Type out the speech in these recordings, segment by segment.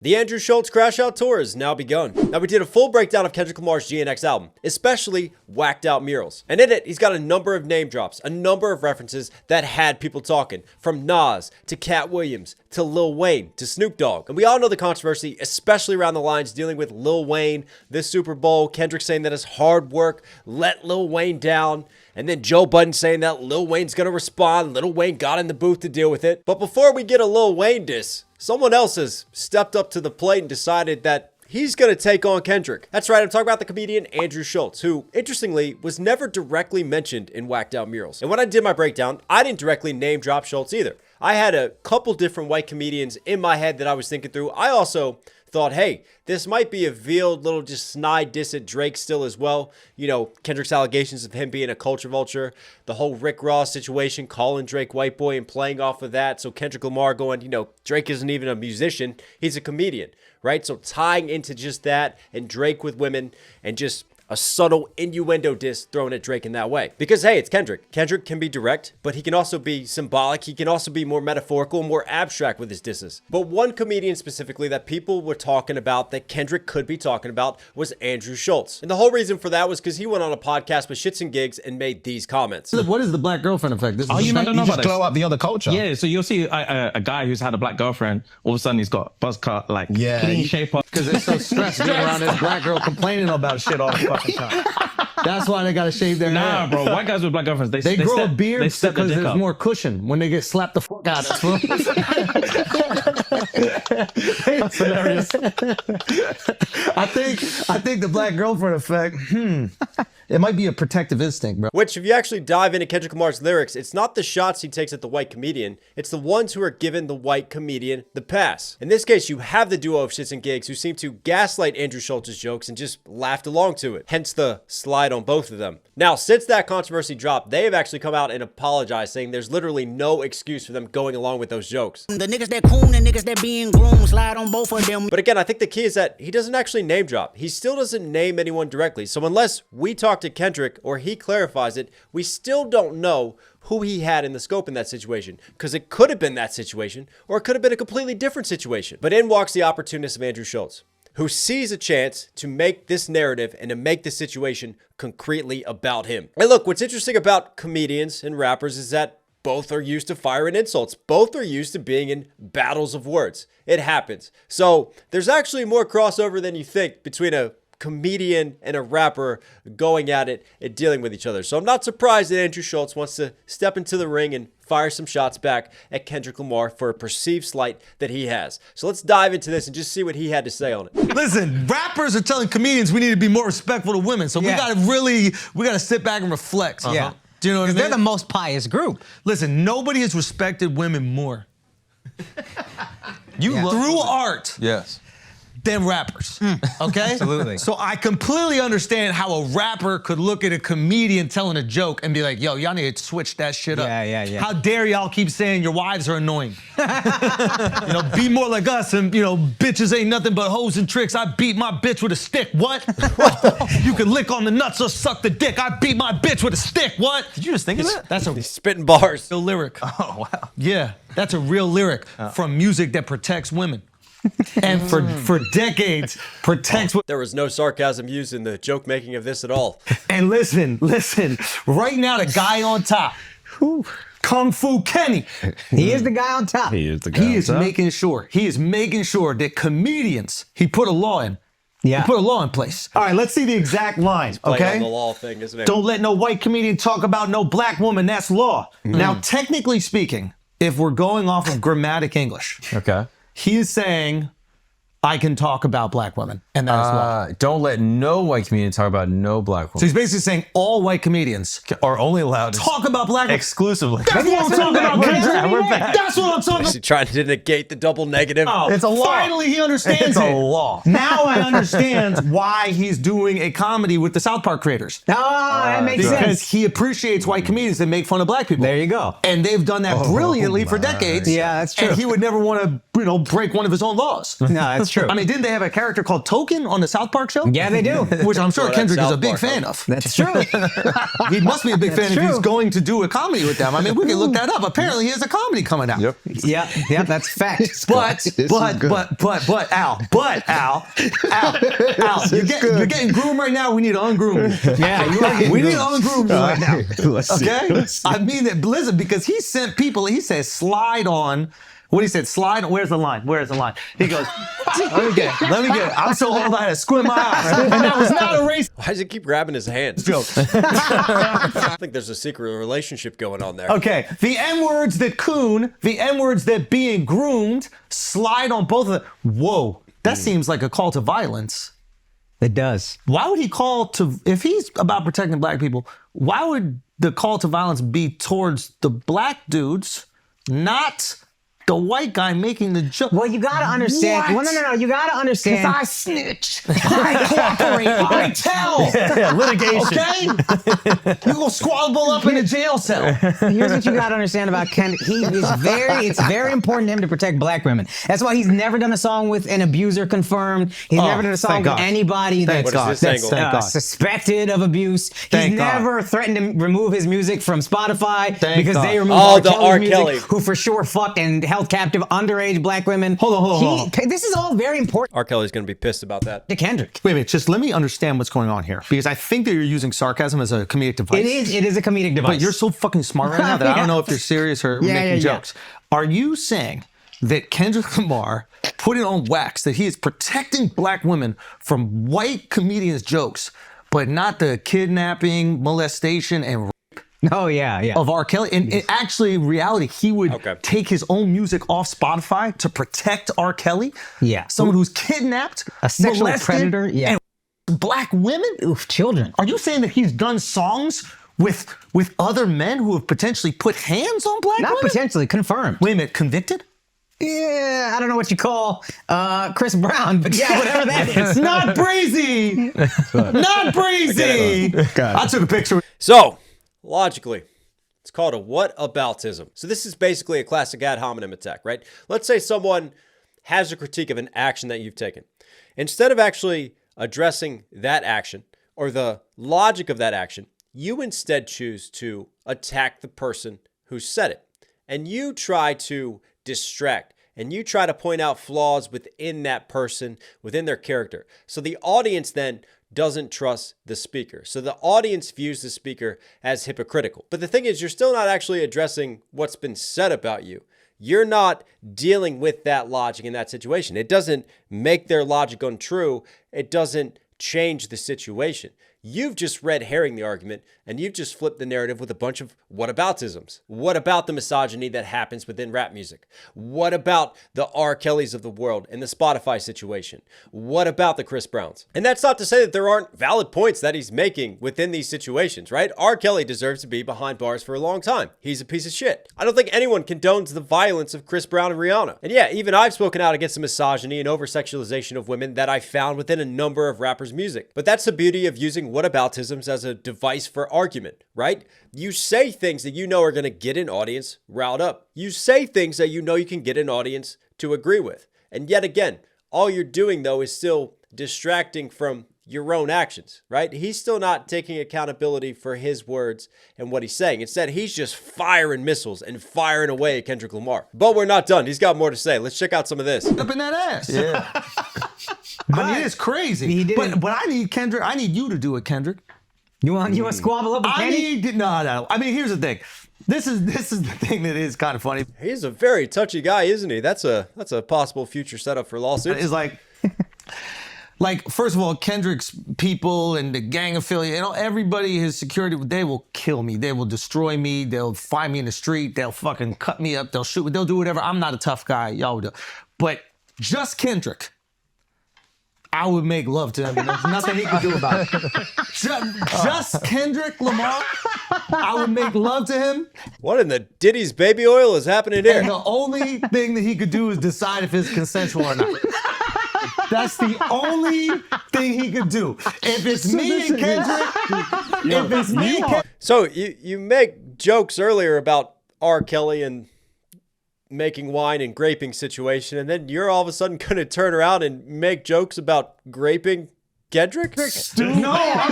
The Andrew Schultz Crash Out Tour has now begun. Now, we did a full breakdown of Kendrick Lamar's GNX album, especially Whacked Out Murals. And in it, he's got a number of name drops, a number of references that had people talking, from Nas to Cat Williams to Lil Wayne to Snoop Dogg. And we all know the controversy, especially around the lines dealing with Lil Wayne, this Super Bowl, Kendrick saying that his hard work let Lil Wayne down, and then Joe Budden saying that Lil Wayne's gonna respond. Lil Wayne got in the booth to deal with it. But before we get a Lil Wayne diss, someone else has stepped up to the plate and decided that he's going to take on Kendrick. That's right, I'm talking about the comedian Andrew Schultz, who, interestingly, was never directly mentioned in Whacked Out Murals. And when I did my breakdown, I didn't directly name drop Schultz either. I had a couple different white comedians in my head that I was thinking through. I also thought, hey, this might be a veiled little just snide diss at Drake still as well. You know, Kendrick's allegations of him being a culture vulture, the whole Rick Ross situation, calling Drake white boy and playing off of that. So Kendrick Lamar going, you know, Drake isn't even a musician, he's a comedian, right? So tying into just that and Drake with women and just a subtle innuendo diss thrown at Drake in that way. Because, hey, it's Kendrick. Kendrick can be direct, but he can also be symbolic. He can also be more metaphorical, more abstract with his disses. But one comedian specifically that people were talking about that Kendrick could be talking about was Andrew Schultz. And the whole reason for that was because he went on a podcast with Shits and Gigs and made these comments. What is the black girlfriend effect? This is you don't know about this. Glow up the other culture. Yeah, so you'll see a guy who's had a black girlfriend, all of a sudden he's got buzz cut, like clean shape up. Because they're so stressed being around this black girl complaining about shit all the fucking time. That's why they gotta shave their hair. Nah, bro. White guys with black girlfriends, they grow step, a beard because there's more cushion when they get slapped the fuck out of. That's hilarious. I think the black girlfriend effect. It might be a protective instinct, bro. Which, if you actually dive into Kendrick Lamar's lyrics, it's not the shots he takes at the white comedian, it's the ones who are giving the white comedian the pass. In this case, you have the duo of Shits and Gigs who seem to gaslight Andrew Schultz's jokes and just laughed along to it. Hence the slide on both of them. Now, since that controversy dropped, they have actually come out and apologized, saying there's literally no excuse for them going along with those jokes. The niggas that coon and niggas that being groomed, slide on both of them. But again, I think the key is that he doesn't actually name drop. He still doesn't name anyone directly. So unless we talk to Kendrick or he clarifies it, we still don't know who he had in the scope in that situation, because it could have been that situation or it could have been a completely different situation. But in walks the opportunist of Andrew Schultz, who sees a chance to make this narrative and to make the situation concretely about him. And look, what's interesting about comedians and rappers is that both are used to firing insults. Both are used to being in battles of words. It happens. So there's actually more crossover than you think between a comedian and a rapper going at it and dealing with each other. So I'm not surprised that Andrew Schultz wants to step into the ring and fire some shots back at Kendrick Lamar for a perceived slight that he has. So let's dive into this and just see what he had to say on it. Listen, rappers are telling comedians we need to be more respectful to women. So we gotta sit back and reflect. Yeah. Do you know what I mean? They're the most pious group. Listen, nobody has respected women more. Through art. Yes. Than rappers, okay? Absolutely. So I completely understand how a rapper could look at a comedian telling a joke and be like, yo, y'all need to switch that shit up. Yeah. How dare y'all keep saying your wives are annoying? You know, be more like us and, you know, bitches ain't nothing but hoes and tricks. I beat my bitch with a stick. What? You can lick on the nuts or suck the dick. I beat my bitch with a stick. What? Did you just think of that? That's a He's spitting bars. real lyric. Oh, wow. Yeah, that's a real lyric from music that protects women. And for decades, protects what. There was no sarcasm used in the joke making of this at all. And listen, right now the guy on top, Kung Fu Kenny, He is the guy on top. He is the guy. he is making sure that comedians, he put a law in. Yeah. He put a law in place. All right, let's see the exact line, Playing okay? on the law thing, isn't it? Don't let no white comedian talk about no black woman, that's law. Now, technically speaking, if we're going off of grammatic English, Okay. he is saying, I can talk about black women, and that is law. Don't let no white comedian talk about no black So woman. he's basically saying all white comedians Are only allowed to talk about black women. exclusively. That's what I'm talking about, Kendrick. We're back. That's what I'm talking Is he trying to negate the double negative? about. It's a law. Finally, he understands It's a it. law. Now I understand why he's doing a comedy with the South Park creators. That makes Because sense. he appreciates white comedians that make fun of black people. There you go. And they've done that brilliantly for my. decades. Yeah, that's true. And he would never want to, break one of his own laws. No, that's That's true. I mean, didn't they have a character called Token on the South Park show? Yeah, they do. Which I'm sure Well, Kendrick is that's a big South Park, fan huh? of. That's true. He must be a big fan if he's true. going to do a comedy with them. I mean, we can look that up. Apparently, he has a comedy coming out. Yep. Yeah, that's fact. But Al, you're getting groomed right now. We need to ungroom you. Yeah, you are getting We need to groomed. ungroom you right now. Let's see. Okay? I mean that Blizzard, because he sent people, he said slide on. What he said, slide on, where's the line? He goes, let me get it. I'm so old I had to squint my eyes. And that was not a race Why does he keep grabbing his hands? joke. I think there's a secret relationship going on there. Okay, the N-words that coon, the N-words that being groomed, slide on both of them. Whoa, that seems like a call to violence. It does. Why would he call to, if he's about protecting black people, why would the call to violence be towards the black dudes, not the white guy making the joke? Well, you gotta understand. What? Well, no. You gotta understand. I snitch, I cooperate, I tell. Yeah, litigation. Okay? You go squabble up in a jail cell. Here's what you gotta understand about Ken. It's very important to him to protect black women. That's why he's never done a song with an abuser confirmed. He's never done a song thank with God. anybody Thank that's, God. that's Thank God. suspected of abuse. Thank He's God. never threatened to remove his music from Spotify Thank because God. they removed Oh, R. the Kelly's R. music, Kelly. who for sure fucked and held captive underage black women. Hold on. This is all very important R. Kelly's going to be pissed about that. to Kendrick. Wait a minute, just let me understand what's going on here, because I think that you're using sarcasm as a comedic device. It is a comedic device. But you're so fucking smart right now that I don't know if you're serious or making jokes. Are you saying that Kendrick Lamar put it on wax that he is protecting black women from white comedians' jokes, but not the kidnapping, molestation, and Oh yeah. of R. Kelly? And actually, in reality, he would Okay. take his own music off Spotify to protect R. Kelly? Yeah. Someone who's kidnapped, A sexual molested, predator, yeah. and black women? Oof, children. Are you saying that he's done songs with other men who have potentially put hands on black Not women? potentially, confirmed. Wait a minute, convicted? Yeah, I don't know what you call Chris Brown, but yeah, whatever that is. Not breezy. Not breezy. I took a picture. So, logically, it's called a whataboutism. So this is basically a classic ad hominem attack, right? Let's say someone has a critique of an action that you've taken. Instead of actually addressing that action or the logic of that action, you instead choose to attack the person who said it. And you try to distract and you try to point out flaws within that person, within their character. So the audience then doesn't trust the speaker. So the audience views the speaker as hypocritical. But the thing is, you're still not actually addressing what's been said about you. You're not dealing with that logic in that situation. It doesn't make their logic untrue. It doesn't change the situation. You've just red herring the argument and you've just flipped the narrative with a bunch of whataboutisms. What about the misogyny that happens within rap music? What about the R. Kellys of the world and the Spotify situation? What about the Chris Browns? And that's not to say that there aren't valid points that he's making within these situations, right? R. Kelly deserves to be behind bars for a long time. He's a piece of shit. I don't think anyone condones the violence of Chris Brown and Rihanna. And yeah, even I've spoken out against the misogyny and over-sexualization of women that I found within a number of rappers' music. But that's the beauty of using whataboutisms as a device for argument, right? You say things that you know are going to get an audience riled up. You say things that you know you can get an audience to agree with. And yet again, all you're doing though is still distracting from your own actions, right? He's still not taking accountability for his words and what he's saying. Instead, he's just firing missiles and firing away at Kendrick Lamar. But we're not done. He's got more to say. Let's check out some of this. Up in that ass. Yeah. I mean, it's crazy. He didn't- But I need Kendrick. I need you to do it, Kendrick. You want to squabble up with I Kenny? need no. I mean, here's the thing. This is the thing that is kind of funny. He's a very touchy guy, isn't he? That's a possible future setup for lawsuits. It's like first of all, Kendrick's people and the gang affiliate, everybody, his security, they will kill me. They will destroy me. They'll find me in the street. They'll fucking cut me up. They'll shoot me. They'll do whatever. I'm not a tough guy. Y'all would do. But just Kendrick, I would make love to him, and there's nothing he could do about it. Just Kendrick Lamar, I would make love to him, What in the Diddy's baby oil is happening here? and the only thing that he could do is decide if it's consensual or not. That's the only thing he could do. If it's me and Kendrick, if it's me and Kendrick, So you make jokes earlier about R. Kelly and making wine and graping situation, and then you're all of a sudden going to turn around and make jokes about graping Kendrick? No,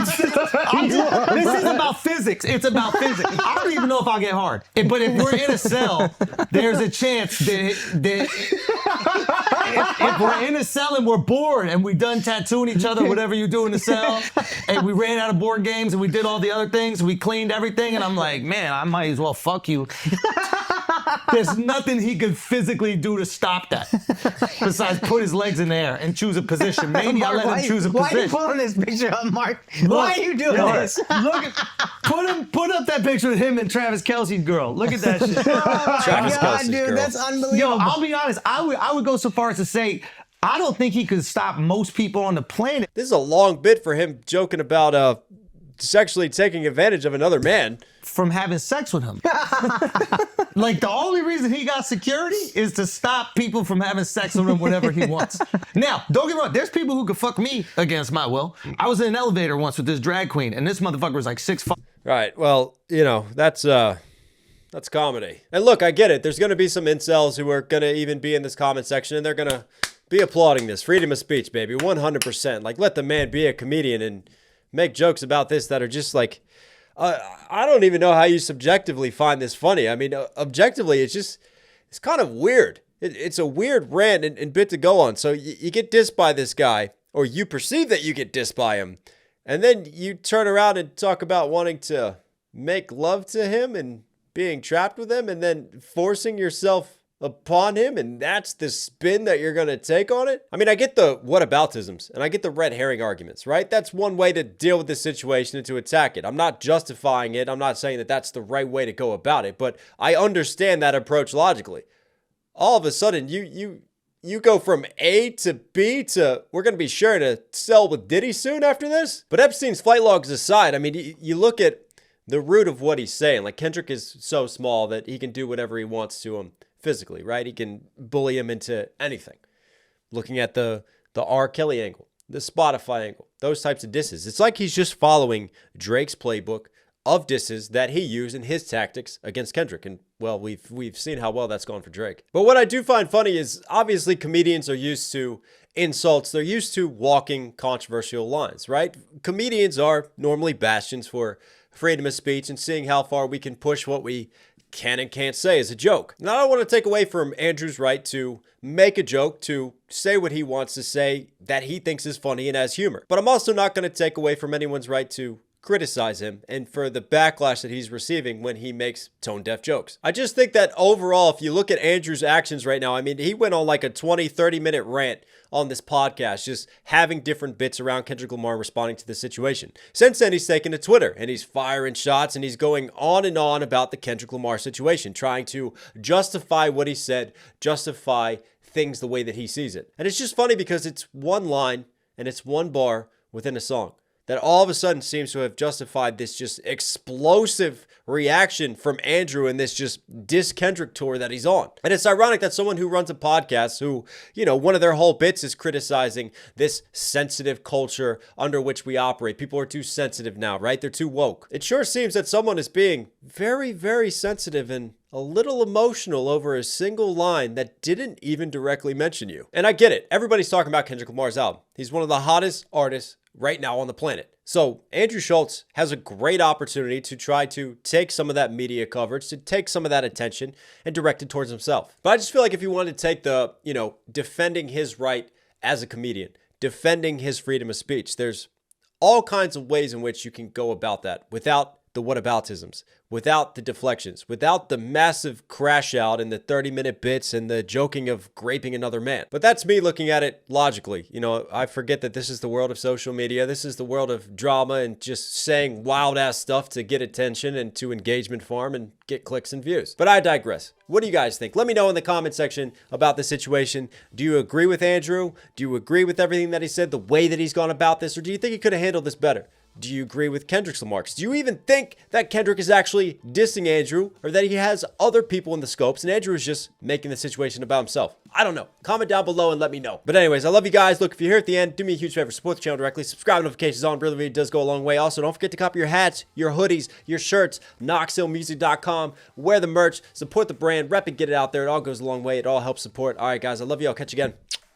this is about physics. It's about physics. I don't even know if I'll get hard. But if we're in a cell, there's a chance that if we're in a cell and we're bored and we done tattooing each other, whatever you do in the cell, and we ran out of board games and we did all the other things, we cleaned everything, and I'm like, man, I might as well fuck you. There's nothing he could physically do to stop that besides put his legs in the air and choose a position. Maybe I'll let him choose a position. Why are you pulling this picture up, Mark? Why are you doing this? Put up that picture of him and Travis Kelce's girl. Look at that shit. Travis Kelce's dude, girl. that's unbelievable. Yo, I'll be honest. I would go so far as to say I don't think he could stop most people on the planet. This is a long bit for him joking about sexually taking advantage of another man From having sex with him. Like, the only reason he got security is to stop people from having sex with him whenever he wants. Now, don't get me wrong, there's people who could fuck me against my will. I was in an elevator once with this drag queen, and this motherfucker was like 6'5". Right. Well, you know, that's comedy. And look, I get it. There's going to be some incels who are going to even be in this comment section, and they're going to be applauding this. Freedom of speech, baby. 100%. Like, let the man be a comedian and make jokes about this that are just like, I don't even know how you subjectively find this funny. I mean, objectively, it's kind of weird. It's a weird rant and bit to go on. So you get dissed by this guy, or you perceive that you get dissed by him, and then you turn around and talk about wanting to make love to him and being trapped with him, and then forcing yourself upon him, and that's the spin that you're going to take on it? I mean, I get the whataboutisms, and I get the red herring arguments, right? That's one way to deal with this situation and to attack it. I'm not justifying it. I'm not saying that that's the right way to go about it, but I understand that approach logically. All of a sudden, you go from A to B to we're going to be sharing a cell with Diddy soon after this? But Epstein's flight logs aside, I mean, you look at the root of what he's saying. Like, Kendrick is so small that he can do whatever he wants to him physically, right? He can bully him into anything. Looking at the R. Kelly angle, the Spotify angle, those types of disses. It's like he's just following Drake's playbook of disses that he used in his tactics against Kendrick. And, well, we've seen how well that's gone for Drake. But what I do find funny is, obviously, comedians are used to insults. They're used to walking controversial lines, right? Comedians are normally bastions for freedom of speech and seeing how far we can push what we can and can't say as a joke. Now, I don't want to take away from Andrew's right to make a joke, to say what he wants to say that he thinks is funny and has humor. But I'm also not going to take away from anyone's right to criticize him and for the backlash that he's receiving when he makes tone-deaf jokes. I just think that overall, if you look at Andrew's actions right now, I mean, he went on like a 20-30 minute rant on this podcast, just having different bits around Kendrick Lamar responding to the situation. Since then, he's taken to Twitter and he's firing shots and he's going on and on about the Kendrick Lamar situation, trying to justify what he said, justify things the way that he sees it. And it's just funny because it's one line and it's one bar within a song that all of a sudden seems to have justified this just explosive reaction from Andrew in this just diss Kendrick tour that he's on. And it's ironic that someone who runs a podcast who, you know, one of their whole bits is criticizing this sensitive culture under which we operate. People are too sensitive now, right? They're too woke. It sure seems that someone is being very, very sensitive and a little emotional over a single line that didn't even directly mention you. And I get it. Everybody's talking about Kendrick Lamar's album. He's one of the hottest artists right now on the planet. So Andrew Schultz has a great opportunity to try to take some of that media coverage, to take some of that attention and direct it towards himself. But I just feel like if you wanted to take the, defending his right as a comedian, defending his freedom of speech, there's all kinds of ways in which you can go about that without the whataboutisms, without the deflections, without the massive crash out and the 30-minute bits and the joking of graping another man. But that's me looking at it logically. I forget that this is the world of social media. This is the world of drama and just saying wild-ass stuff to get attention and to engagement farm and get clicks and views. But I digress. What do you guys think? Let me know in the comment section about the situation. Do you agree with Andrew? Do you agree with everything that he said, the way that he's gone about this? Or do you think he could have handled this better? Do you agree with Kendrick's remarks? Do you even think that Kendrick is actually dissing Andrew, or that he has other people in the scopes and Andrew is just making the situation about himself? I don't know. Comment down below and let me know. But anyways, I love you guys. Look, if you're here at the end, do me a huge favor, support the channel directly, subscribe, notifications on, really does go a long way. Also, don't forget to copy your hats, your hoodies, your shirts, knoxhillmusic.com, wear the merch, support the brand, rep it, get it out there. It all goes a long way. It all helps support. All right, guys, I love you. I'll catch you again.